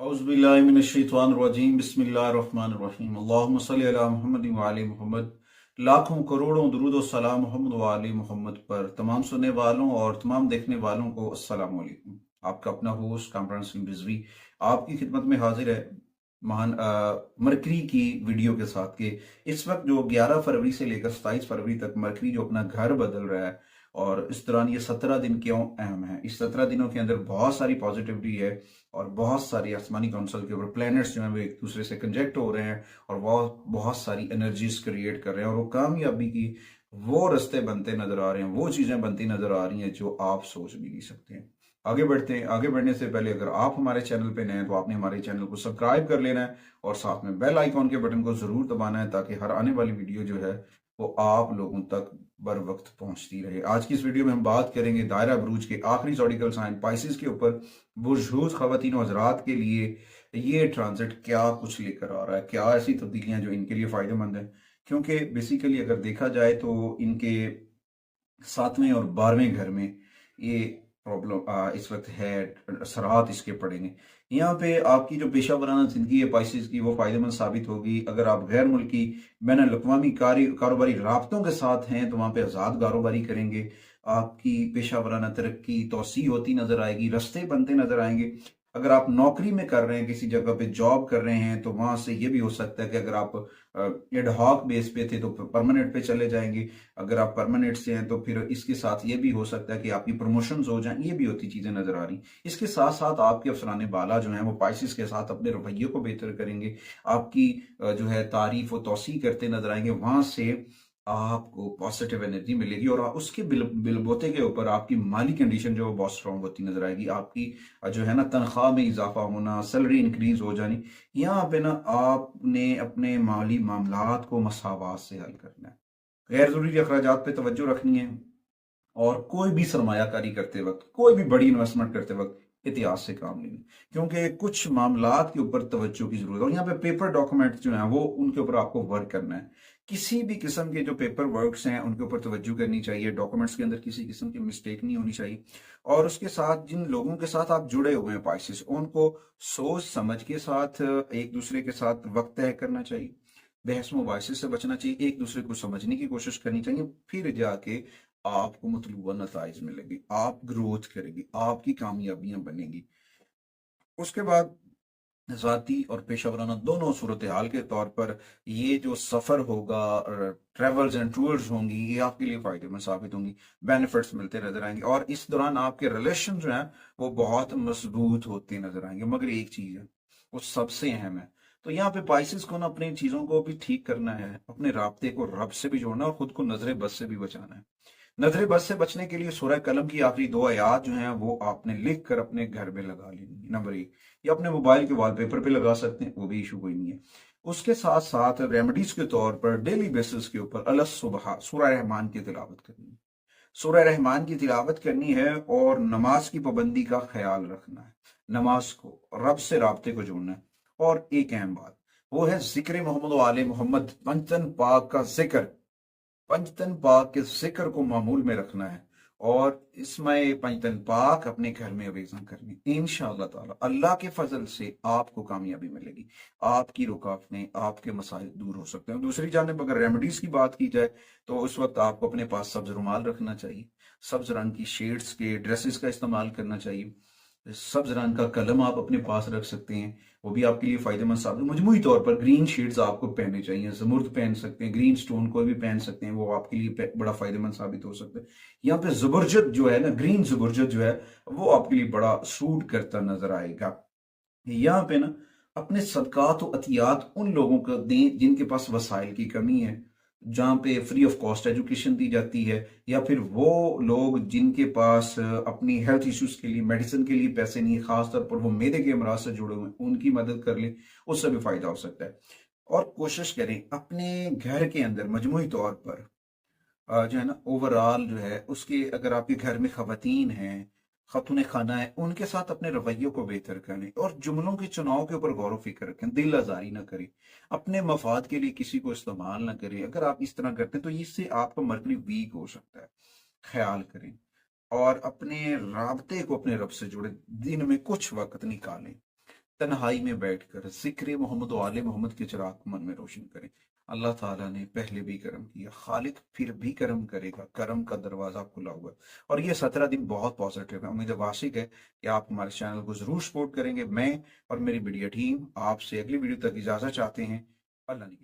औज़ुबिल्लाहिमिनश्शैतानिर्रजीम बिस्मिल्लाहिर्रहमानिर्रहीम अल्लाहुम्मा सल्लि अला मुहम्मद व आले मोहम्मद। लाखों करोड़ों दुरूद व सलाम मोहम्मद व आले मोहम्मद पर। तमाम सुनने वालों और तमाम देखने वालों को अस्सलाम वालेकुम। आपका अपना होस्ट कामरान सिंह रिजवी आपकी खिदमत में हाजिर है महान मरकरी की वीडियो के साथ के इस वक्त जो 11 फरवरी से लेकर 27 फरवरी तक मरकरी जो अपना घर बदल रहा है, और इस दौरान ये 17 दिन क्यों अहम है। इस 17 दिनों के अंदर बहुत सारी पॉजिटिविटी है और बहुत सारी आसमानी काउंसिल के ऊपर प्लैनेट्स जो हैं वो एक दूसरे से कंजेक्ट हो रहे हैं और बहुत बहुत सारी एनर्जीज क्रिएट कर रहे हैं, और वो कामयाबी की वो रास्ते बनते नजर आ रहे हैं, वो चीजें बनती नजर आ रही हैं जो आप सोच भी नहीं सकते हैं। आगे बढ़ते हैं। आगे बढ़ने से पहले अगर आप हमारे चैनल पे नए हैं तो आपने हमारे चैनल को सब्सक्राइब कर लेना है और साथ में बेल आइकॉन के बटन को जरूर दबाना है ताकि हर आने वाली वीडियो जो है वो आप लोगों तक बर वक्त पहुंचती रहे। आज की इस वीडियो में हम बात करेंगे दायरा बुरूज के आखिरी ज़ोडिकल साइन पाइसिस के ऊपर। बुर्जूज खवातीन और हजरात के लिए ये ट्रांजिट क्या कुछ लेकर आ रहा है, क्या ऐसी तब्दीलियां जो इनके लिए फायदेमंद है। क्योंकि बेसिकली अगर देखा जाए तो इनके 7वें और 12वें घर में ये प्रॉब्लम इस वक्त है, असरात इसके पड़ेंगे। यहाँ पे आपकी जो पेशा वराना जिंदगी है पाइसिस की वो फायदेमंद साबित होगी। अगर आप गैर मुल्की बैन अवी कारोबारी राब्तों के साथ हैं तो वहां पे आज़ाद कारोबारी करेंगे। आपकी पेशा वराना तरक्की तोसी होती नजर आएगी, रस्ते बनते नजर आएंगे। अगर आप नौकरी में कर रहे हैं, किसी जगह पे जॉब कर रहे हैं, तो वहां से ये भी हो सकता है कि अगर आप एडहॉक बेस पे थे तो परमानेंट पे चले जाएंगे। अगर आप परमानेंट से हैं तो फिर इसके साथ ये भी हो सकता है कि आपकी प्रमोशंस हो जाएं। ये भी होती चीजें नजर आ रही। इसके साथ साथ आपके अफसरान बाला जो हैं वो पाइसिस के साथ अपने रवैये को बेहतर करेंगे। आपकी जो है तारीफ व तोसी करते नजर आएंगे। वहां से आपको पॉजिटिव एनर्जी मिलेगी और उसके बिलबोते के ऊपर आपकी माली कंडीशन जो बहुत स्ट्रांग होती नजर आएगी। आपकी जो है ना तनख्वाह में इजाफा होना, सैलरी इंक्रीज हो जानी। यहाँ पे ना आपने अपने माली मामलात को मसावात से हल करना है। गैर जरूरी अखराजात पे तवज्जो रखनी है और कोई भी सरमायाकारी करते वक्त, कोई भी बड़ी इन्वेस्टमेंट करते वक्त इतिहास से काम लेना, क्योंकि कुछ मामलात के ऊपर तवज्जो की जरूरत है। और यहाँ पे पेपर डॉक्यूमेंट जो है वो उनके ऊपर आपको वर्क करना है। किसी भी किस्म के जो पेपर वर्क्स हैं उनके ऊपर तवज्जो करनी चाहिए। डॉक्यूमेंट्स के अंदर किसी किस्म की मिस्टेक नहीं होनी चाहिए। और उसके साथ जिन लोगों के साथ आप जुड़े हुए हैं पाइसिस, उनको सोच समझ के साथ एक दूसरे के साथ वक्त तय करना चाहिए। बहस मुबाहिसे से बचना चाहिए, एक दूसरे को समझने की कोशिश करनी चाहिए। फिर जाके आपको मतलूबा नताइज मिलेगी, आप ग्रोथ करेगी, आपकी कामयाबियां बनेगी। उसके बाद ज़ाती और पेशा वराना दोनों सूरत हाल के तौर पर ये जो सफ़र होगा, ट्रेवल्स एंड टूर्स होंगी, ये आपके लिए फायदेमंद साबित होंगी। बेनिफिट्स मिलते नजर आएंगे और इस दौरान आपके रिलेशन जो हैं वो बहुत मजबूत होते नजर आएंगे। मगर एक चीज़ है वो सबसे अहम है। तो यहाँ पे पाइसिस को ना अपनी चीज़ों को भी ठीक करना है, अपने राब्ते को रब से भी जोड़ना है और खुद को नजर बद से भी बचाना है। नजर बद से बचने के लिए सूरह कलम की आखिरी 2 आयात जो हैं वो आपने लिख कर अपने घर में लगा लेनी। नंबर 1, या अपने मोबाइल के वॉलपेपर पे लगा सकते हैं, वो भी इशू कोई नहीं है। उसके साथ साथ रेमेडीज के तौर पर डेली बेसिस के ऊपर अलग सुबह सूरह रहमान की तिलावत करनी है। सूरह रहमान की तिलावत करनी है और नमाज की पाबंदी का ख्याल रखना है। नमाज को रब से राब्ते को जोड़ना है। और एक अहम बात वो है जिक्र मोहम्मद व आले मोहम्मद, पंचतन पाक का जिक्र। पंचतन पाक के जिक्र को मामूल में रखना है और इसमें पंचतन पाक अपने घर में अवेज़ा करनी। इंशाअल्लाह ताला अल्लाह के फजल से आपको कामयाबी मिलेगी। आपकी रुकावटें, आपके मसाइल दूर हो सकते हैं। दूसरी जानब अगर रेमेडीज की बात की जाए तो उस वक्त आपको अपने पास सब्ज रुमाल रखना चाहिए। सब्ज रंग की शेड्स के ड्रेसेस का इस्तेमाल करना चाहिए। सब्ज रंग का कलम आप अपने पास रख सकते हैं, वो भी आपके लिए फायदेमंद साबित। मजमूई तौर पर ग्रीन शेड्स आपको पहनने चाहिए। जमुर्द पहन सकते हैं, ग्रीन स्टोन कोई भी पहन सकते हैं, वो आपके लिए बड़ा फायदेमंद साबित हो सकता है। यहाँ पे जुबरजद जो है ना, ग्रीन जुबरजद जो है वो आपके लिए बड़ा सूट करता नजर आएगा। यहाँ पे ना अपने सदकात और अतियात उन लोगों को दें जिनके पास वसाइल की कमी है, जहाँ पे फ्री ऑफ कॉस्ट एजुकेशन दी जाती है, या फिर वो लोग जिनके पास अपनी हेल्थ इश्यूज के लिए मेडिसिन के लिए पैसे नहीं है, खासतौर पर वो मैदे के अमराज से जुड़े हुए हैं, उनकी मदद कर लें, उससे भी फायदा हो सकता है। और कोशिश करें अपने घर के अंदर मजमूई तौर पर जो है ना ओवरऑल जो है उसके, अगर आपके घर में खवातीन हैं, खातून खाना है, उनके साथ अपने रवैयों को बेहतर करें और जुमलों के चुनाव के ऊपर गौर व फिक्र रखें। दिल आजारी ना करें, अपने मफाद के लिए किसी को इस्तेमाल ना करें। अगर आप इस तरह करते हैं तो इससे आपका मर्करी वीक हो सकता है। ख्याल करें और अपने राबते को अपने रब से जुड़े, दिन में कुछ वक्त निकालें। तन्हाई में बैठकर जिक्र मोहम्मद व आले मोहम्मद के चिराग मन में रोशन करें। अल्लाह ताला ने पहले भी करम किया, खालिक फिर भी करम करेगा, करम का दरवाजा खुला हुआ है। और ये 17 दिन बहुत पॉजिटिव है। उम्मीद वासिक है कि आप हमारे चैनल को जरूर सपोर्ट करेंगे। मैं और मेरी मीडिया टीम आपसे अगली वीडियो तक इजाजत चाहते हैं। अल्लाह ने